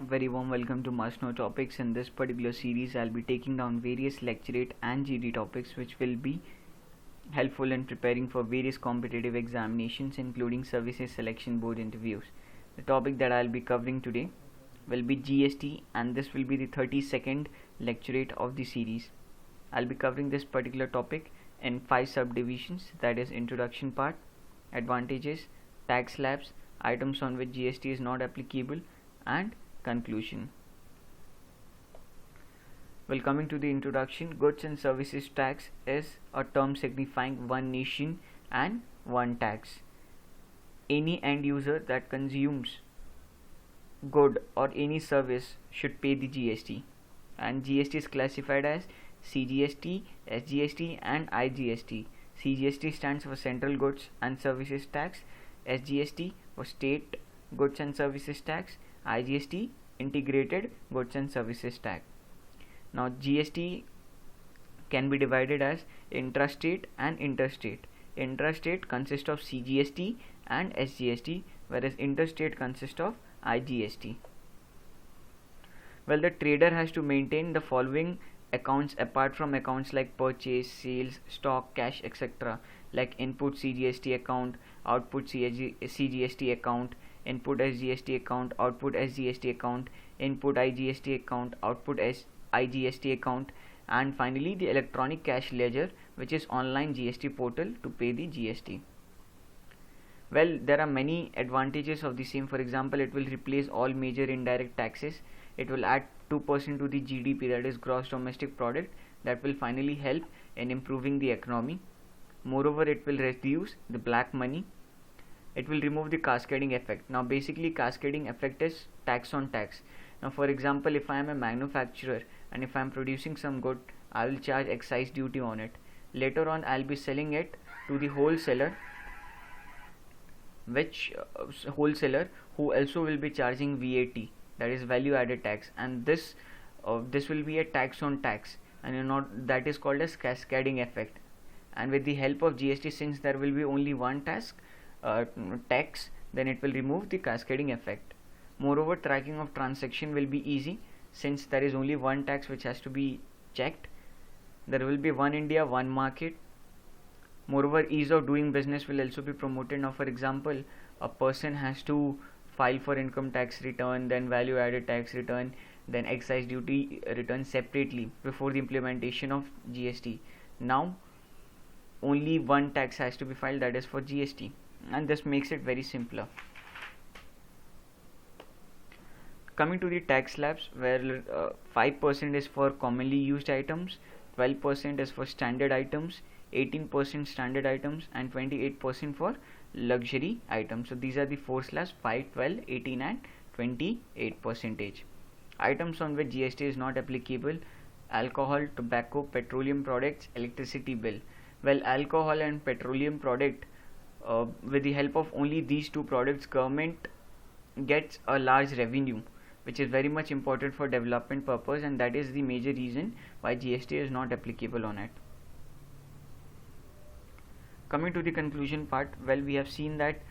Very warm welcome to Must Know Topics. In this particular series, I'll be taking down various lecturate and GD topics which will be helpful in preparing for various competitive examinations, including Services Selection Board interviews. The topic that I'll be covering today will be GST, and this will be the 32nd lecturate of the series. I'll be covering this particular topic in 5 subdivisions, that is introduction part, advantages, tax slabs, items on which GST is not applicable, and conclusion. Well, coming to the introduction, goods and services tax is a term signifying one nation and one tax. Any end user that consumes good or any service should pay the GST, and GST is classified as CGST, SGST and IGST. CGST stands for Central Goods and Services Tax, SGST for State Goods and Services Tax, IGST Integrated Goods and Services Tax. Now GST can be divided as intrastate and interstate. Intrastate consists of CGST and SGST, whereas interstate consists of IGST. Well, the trader has to maintain the following accounts apart from accounts like purchase, sales, stock, cash, etc., like input CGST account, output CGST account, input SGST account, output SGST account, input IGST account, output IGST account, and finally the electronic cash ledger, which is online GST portal to pay the GST. Well, there are many advantages of the same. For example, it will replace all major indirect taxes. It will add 2% to the GDP, that is gross domestic product, that will finally help in improving the economy. Moreover, it will reduce the black money. It will remove the cascading effect. Now basically cascading effect is tax on tax. Now for example, if I am a manufacturer and if I am producing some good, I will charge excise duty on it. Later on I will be selling it to the wholesaler, which wholesaler who also will be charging VAT, that is value added tax, and this will be a tax on tax, and that is called as cascading effect. And with the help of GST, since there will be only one tax, then it will remove the cascading effect. Moreover, tracking of transaction will be easy since there is only one tax which has to be checked. There will be one India, one market. Moreover, ease of doing business will also be promoted. Now for example, a person has to file for income tax return, then value added tax return, then excise duty return separately before the implementation of GST. Now only one tax has to be filed, that is for GST, and this makes it very simpler. Coming to the tax slabs, where 5% is for commonly used items, 12% is for standard items, 18% standard items, and 28% for luxury items. So these are the 4 slabs: 5, 12, 18 and 28%. Items on which GST is not applicable: alcohol, tobacco, petroleum products, electricity bill. Well, alcohol and petroleum product, with the help of only these two products, government gets a large revenue, which is very much important for development purpose, and that is the major reason why GST is not applicable on it. Coming to the conclusion part, well, we have seen that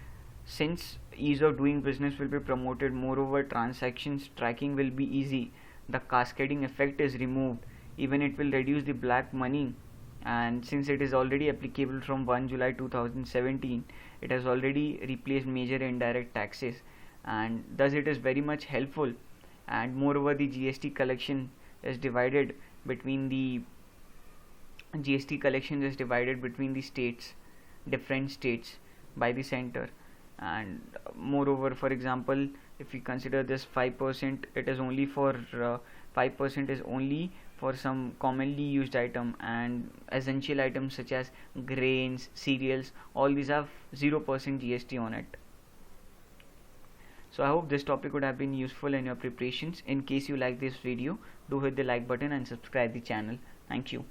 since ease of doing business will be promoted, moreover transactions tracking will be easy, the cascading effect is removed, even it will reduce the black money, and since it is already applicable from 1 July 2017, it has already replaced major indirect taxes, and thus it is very much helpful. And moreover, the GST collection is divided between the states, different states, by the center. And moreover, for example, if we consider this 5%, it is only for 5% is only for some commonly used item, and essential items such as grains, cereals, all these have 0% GST on it. So I hope this topic would have been useful in your preparations. In case you like this video, do hit the like button and subscribe the channel. Thank you.